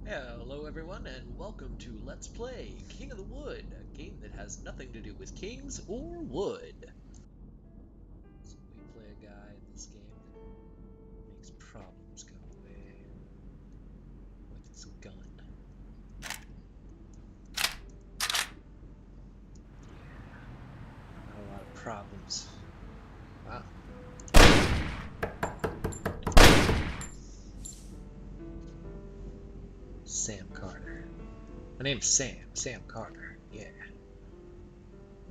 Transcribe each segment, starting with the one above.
Hello everyone and welcome to Let's Play King of the Wood, a game that has nothing to do with kings or wood. So we play a guy in this game that makes problems go away with his gun. Not a lot of problems. Wow. Sam Carter. My name's Sam Carter, yeah.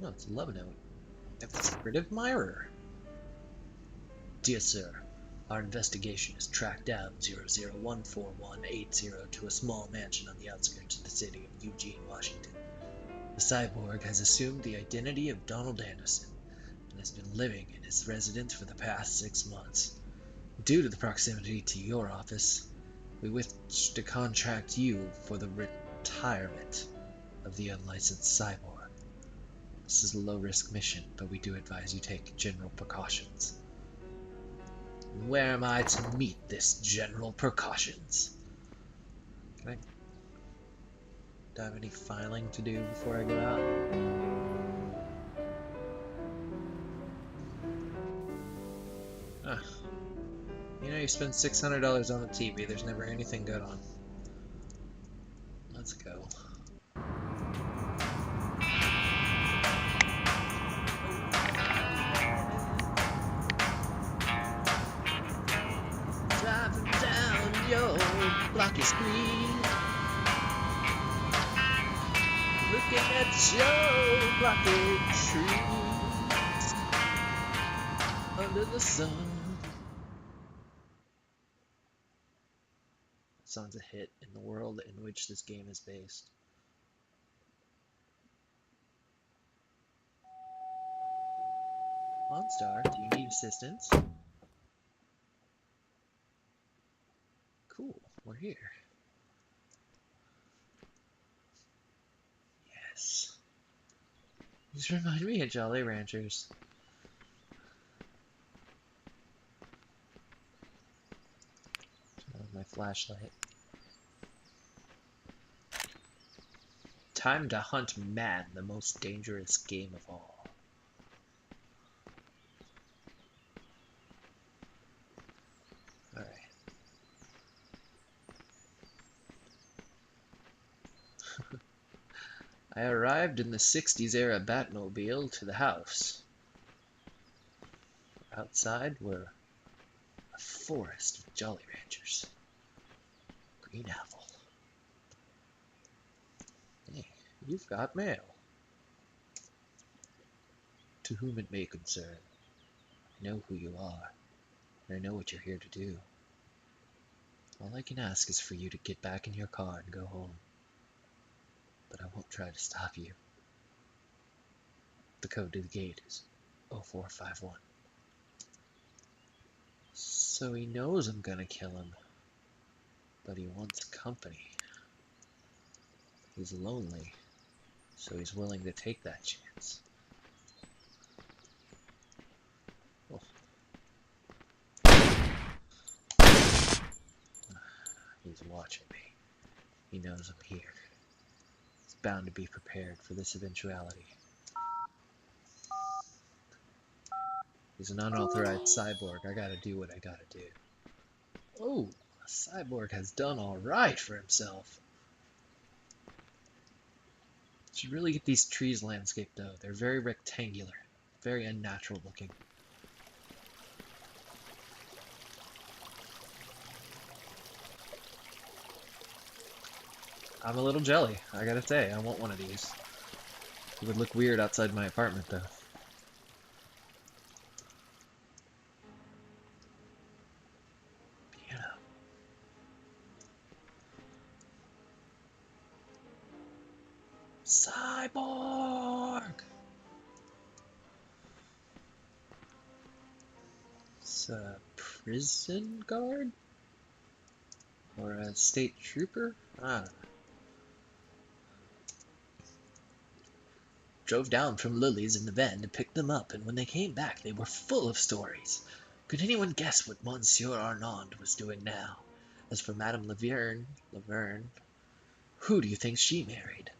No, it's a love note. That's a secret admirer. Dear sir, our investigation has tracked down 0014180 to a small mansion on the outskirts of the city of Eugene, Washington. The cyborg has assumed the identity of Donald Anderson and has been living in his residence for the past 6 months. Due to the proximity to your office, we wish to contract you for the retirement of the unlicensed cyborg. This is a low-risk mission, but we do advise you take general precautions. Where am I to meet this general precautions? Do I have any filing to do before I go out? You know, you spend $600 on the TV, there's never anything good on. Let's go. Driving down your blocky street, looking at your blocky trees under the sun. That song's a hit in the world in which this game is based. OnStar, do you need assistance? Cool, we're here. Yes. These remind me of Jolly Ranchers. Turn on my flashlight. Time to hunt man, the most dangerous game of all. Alright. I arrived in the 60s era Batmobile to the house. Outside were a forest of Jolly Ranchers. Green apple. Hey, you've got mail. To whom it may concern. I know who you are, and I know what you're here to do. All I can ask is for you to get back in your car and go home. But I won't try to stop you. The code to the gate is 0451. So he knows I'm gonna kill him, but he wants company. He's lonely, so he's willing to take that chance. Oh. He's watching me. He knows I'm here. He's bound to be prepared for this eventuality. He's an unauthorized cyborg. I gotta do what I gotta do. Oh, a cyborg has done alright for himself. Should really get these trees landscaped though. They're very rectangular, very unnatural looking. I'm a little jelly, I gotta say. I want one of these. It would look weird outside my apartment though. Yeah. Cyborg! It's a prison guard? Or a state trooper? I don't know. Drove down from Lily's in the van to pick them up, and when they came back they were full of stories. Could anyone guess what Monsieur Arnaud was doing now? As for Madame Laverne, Who do you think she married?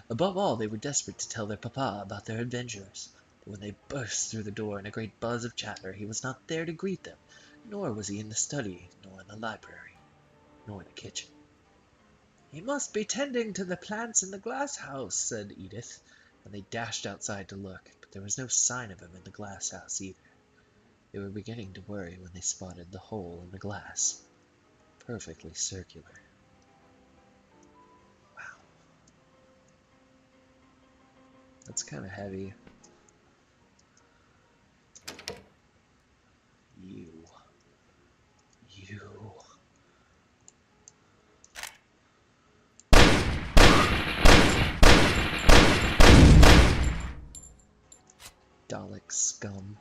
Above all, they were desperate to tell their papa about their adventures. But when they burst through the door in a great buzz of chatter, he was not there to greet them, nor was he in the study, nor in the library, nor in the kitchen. "He must be tending to the plants in the glass house," said Edith, and they dashed outside to look, but there was no sign of him in the glass house either. They were beginning to worry when they spotted the hole in the glass, perfectly circular. Wow, that's kind of heavy. You. Dalek scum.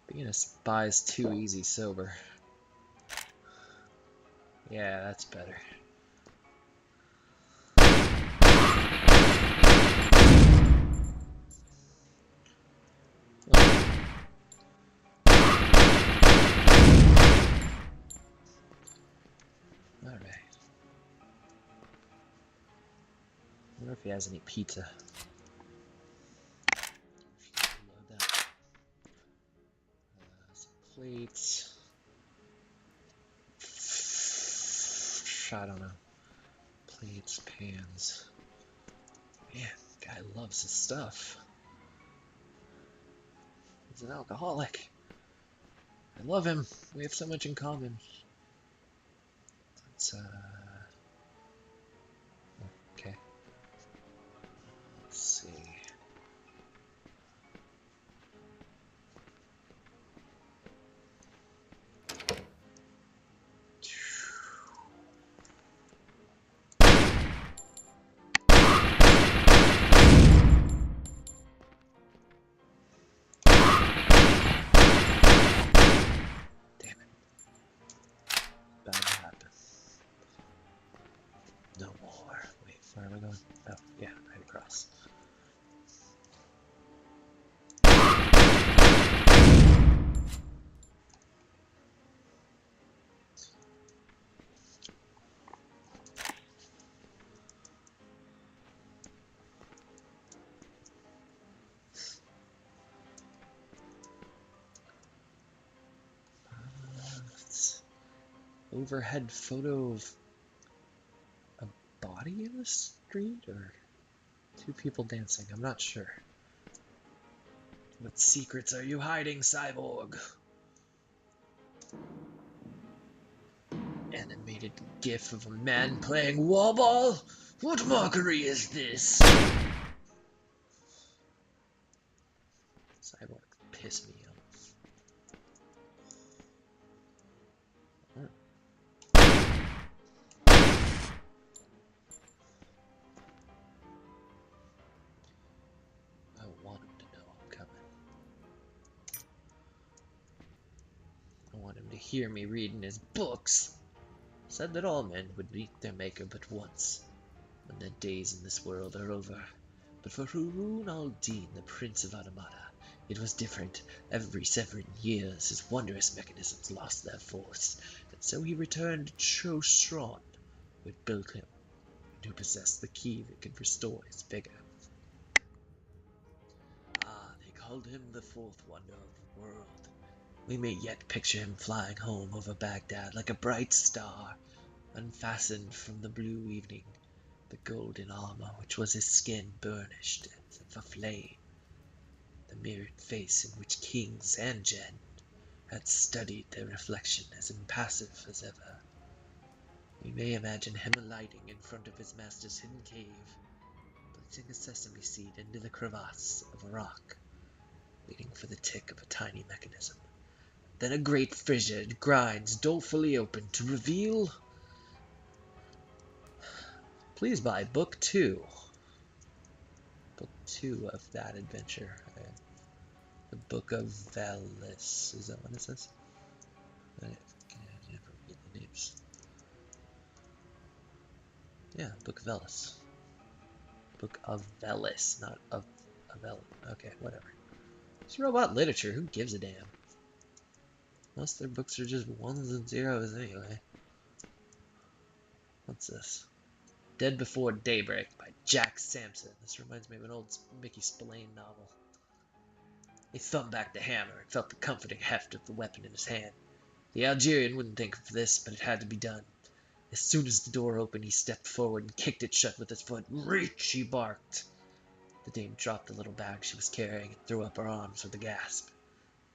Being a spy's too easy sober. Yeah, that's better. Alright. I wonder if he has any pizza. Load that. Some plates. I don't know. Plates, pans. Man, guy loves his stuff. He's an alcoholic. I love him. We have so much in common. Let's, okay. Let's see. No more. Wait, where am I going? Oh, yeah, right across. Overhead photo of a body in the street, or two people dancing? I'm not sure. What secrets are you hiding, Cyborg? Animated gif of a man playing wall ball? What mockery is this? Cyborg piss me off. I want him to know I'm coming. I want him to hear me reading his books. Said that all men would meet their maker but once, when their days in this world are over. But for Haroon al-Din, the Prince of Automata, it was different. Every 7 years, his wondrous mechanisms lost their force, and so he returned to Cho-Strong, who had built him, and who possessed the key that could restore his vigor. Ah, they called him the fourth wonder of the world. We may yet picture him flying home over Baghdad like a bright star, unfastened from the blue evening, the golden armor which was his skin burnished as if aflame, the mirrored face in which kings and Jen had studied their reflection as impassive as ever. We may imagine him alighting in front of his master's hidden cave, placing a sesame seed into the crevasse of a rock, waiting for the tick of a tiny mechanism. Then a great fissure grinds dolefully open to reveal... Please buy Book 2. Book 2 of that adventure. The Book of Velis. Is that what it says? I never read the names. Yeah, Book of Velis. Book of Velis, not of Velis. Okay, whatever. It's robot literature, who gives a damn? Most of their books are just ones and zeros anyway. What's this? Dead Before Daybreak by Jack Sampson. This reminds me of an old Mickey Spillane novel. He thumbed back the hammer and felt the comforting heft of the weapon in his hand. The Algerian wouldn't think of this, but it had to be done. As soon as the door opened, he stepped forward and kicked it shut with his foot. "Reach!" he barked. The dame dropped the little bag she was carrying and threw up her arms with a gasp.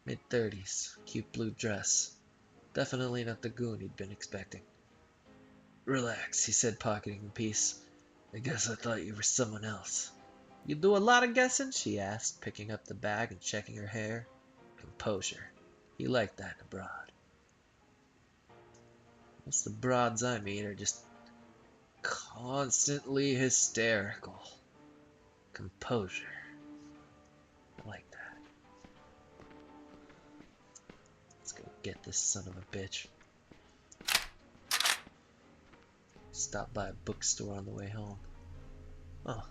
Mid-30s, cute blue dress. Definitely not the goon he'd been expecting. "Relax," he said, pocketing the piece. "I guess I thought you were someone else." "You do a lot of guessing?" she asked, picking up the bag and checking her hair. Composure. He liked that in a broad. Most of the broads I meet are just constantly hysterical. Composure. I like that. Let's go get this son of a bitch. Stop by a bookstore on the way home. Oh.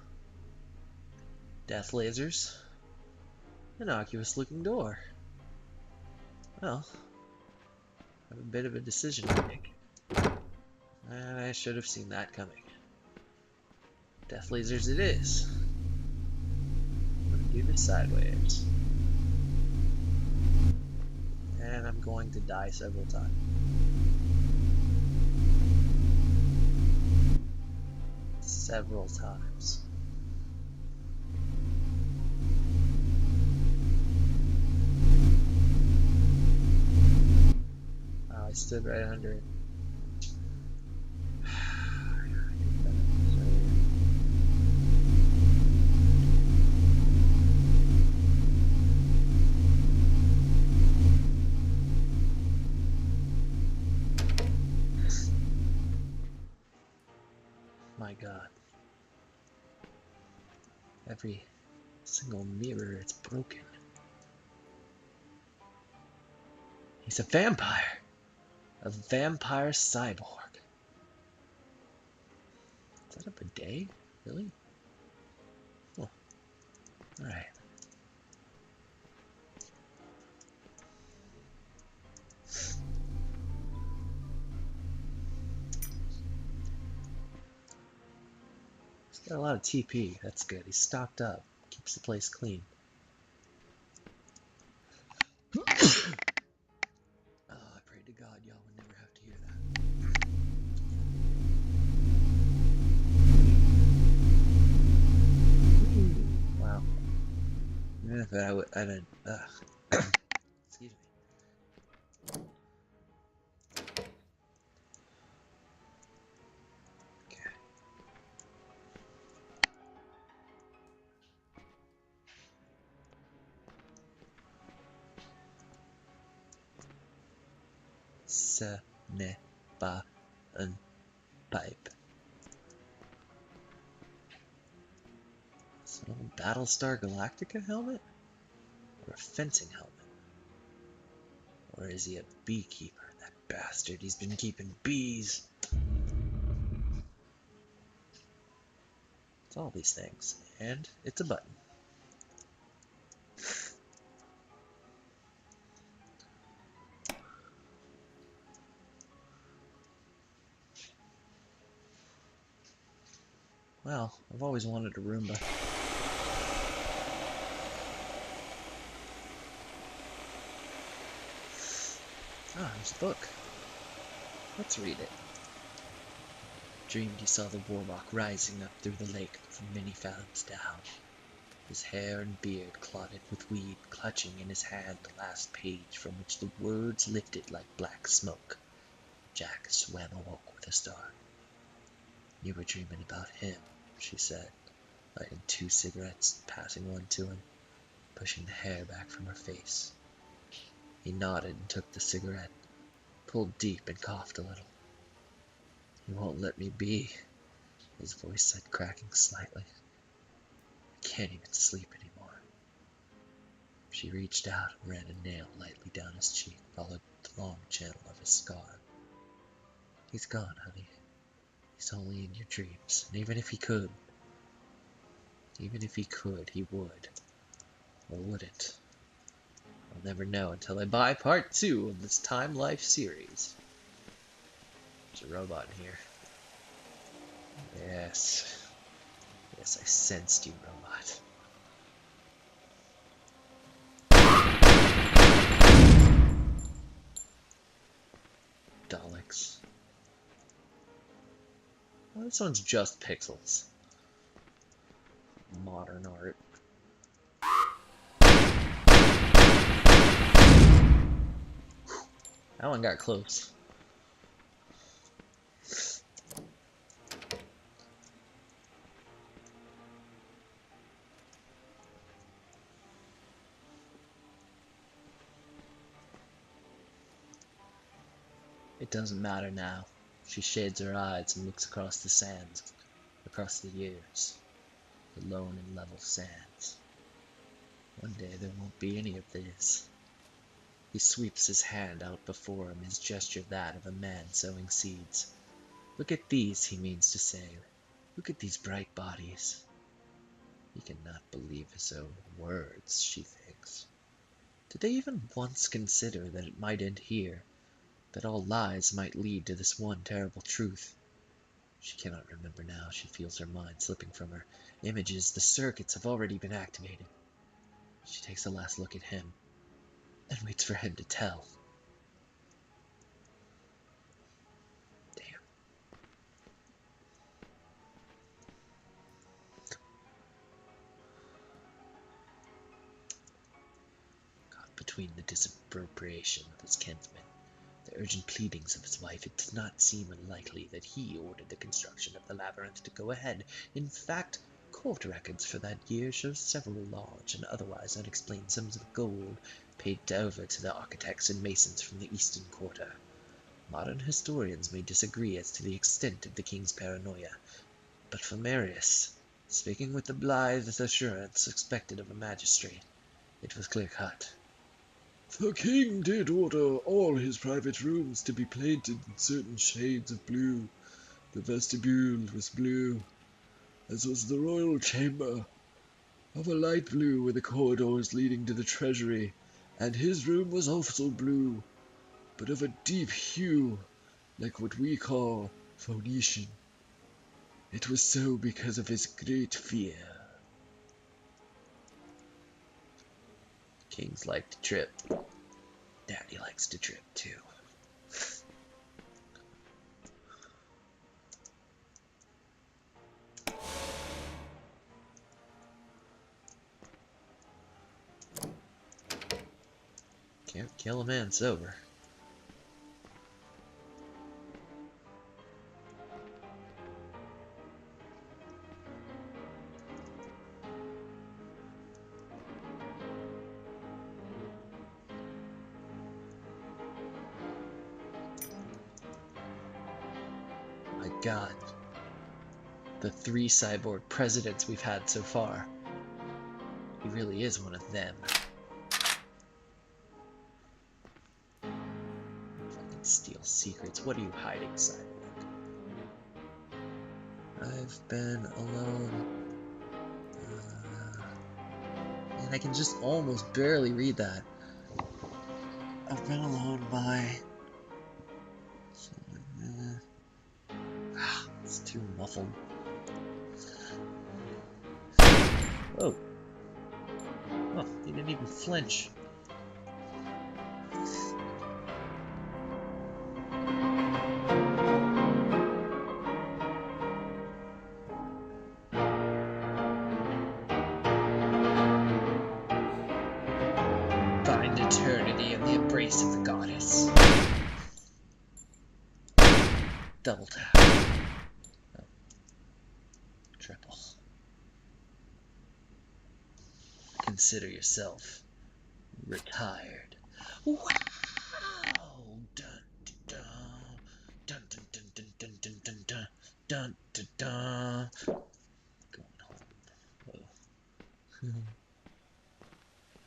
Death lasers. Innocuous looking door. Well, I have a bit of a decision to make. And I should have seen that coming. Death lasers it is. I'm going to do this sideways. And I'm going to die several times. Several times. Oh, I stood right under it. My God. Every single mirror is broken. He's a vampire. A vampire cyborg. Is that a bidet? Really? Oh. Alright. He's got a lot of TP. That's good. He's stocked up. Keeps the place clean. Oh, I prayed to God y'all would never have to hear that. Wow. Yeah, but I didn't. Excuse me. Okay. Ce n'est pas un pipe. It's an old Battlestar Galactica helmet? Or a fencing helmet? Or is he a beekeeper? That bastard, he's been keeping bees. It's all these things. And it's a button. Well, I've always wanted a Roomba. Ah, there's a book. Let's read it. Dreamed he saw the Warlock rising up through the lake from many fathoms down. His hair and beard clotted with weed, clutching in his hand the last page from which the words lifted like black smoke. Jack swam awoke with a start. "You were dreaming about him," she said, lighting 2 cigarettes, passing one to him, pushing the hair back from her face. He nodded and took the cigarette, pulled deep and coughed a little. "He won't let me be," his voice said, cracking slightly. "I can't even sleep anymore." She reached out and ran a nail lightly down his cheek, followed the long channel of his scar. "He's gone, honey. He's only in your dreams, and even if he could, he would, or wouldn't. I'll never know until I buy part 2 of this Time Life series. There's a robot in here. Yes. Yes, I sensed you, robot. Daleks. Well, this one's just pixels. Modern art. That one got close. It doesn't matter now. She shades her eyes and looks across the sands, across the years, the lone and level sands. One day there won't be any of this. He sweeps his hand out before him, his gesture that of a man sowing seeds. Look at these, he means to say. Look at these bright bodies. He cannot believe his own words, she thinks. Did they even once consider that it might end here? That all lies might lead to this one terrible truth? She cannot remember now. She feels her mind slipping from her. Images, the circuits have already been activated. She takes a last look at him and waits for him to tell. Damn. Caught between the disappropriation of his kinsman, the urgent pleadings of his wife, it did not seem unlikely that he ordered the construction of the labyrinth to go ahead. In fact, court records for that year show several large and otherwise unexplained sums of gold paid over to the architects and masons from the Eastern Quarter. Modern historians may disagree as to the extent of the king's paranoia, but for Marius, speaking with the blithe assurance expected of a magistrate, it was clear-cut. The king did order all his private rooms to be painted in certain shades of blue. The vestibule was blue, as was the royal chamber, of a light blue with the corridors leading to the treasury, and his room was also blue, but of a deep hue, like what we call Phoenician. It was so because of his great fear. Kings like to trip. Daddy likes to trip too. Can't kill a man sober. My God. The 3 cyborg presidents we've had so far. He really is one of them. Fucking steal secrets. What are you hiding, cyborg? I've been alone. And I can just almost barely read that. I've been alone by... It's too muffled. Whoa. Oh, he didn't even flinch. Find eternity in the embrace of the goddess. Double tap. Oh. Triple. Consider yourself retired. Wow! Dun dun dun dun dun dun dun dun dun dun dun dun dun. Going home. Whoa.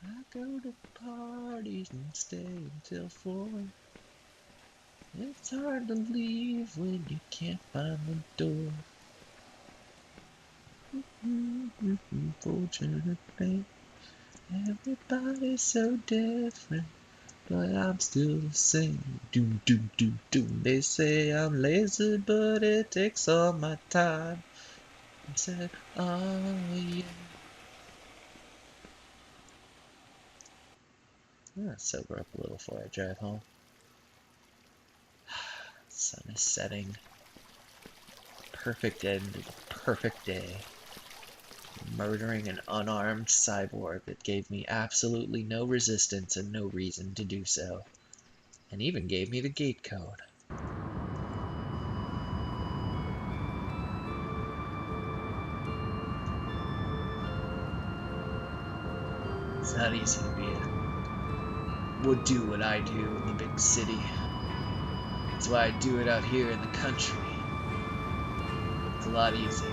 I go to parties and stay until 4. It's hard to leave when you can't find the door. Fortunate thing. Everybody's so different, but I'm still the same. Doom, doom, doom, doom. They say I'm lazy, but it takes all my time. I said, oh yeah. I'm gonna sober up a little before I drive home. Sun is setting. Perfect end to the perfect day. Murdering an unarmed cyborg that gave me absolutely no resistance and no reason to do so. And even gave me the gate code. It's not easy to be would do what I do in the big city. That's why I do it out here in the country. It's a lot easier.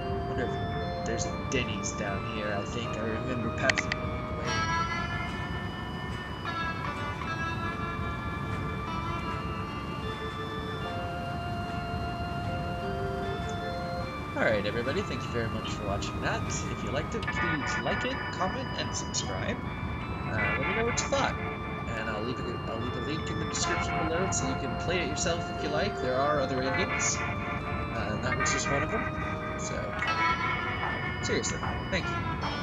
I wonder if there's a Denny's down here. I think I remember passing one on the way. Alright everybody, thank you very much for watching that. If you liked it, please like it, comment, and subscribe. Let me know what you thought. And I'll leave a link in the description below so you can play it yourself if you like. There are other endings. And that was just one of them. So, seriously, thank you.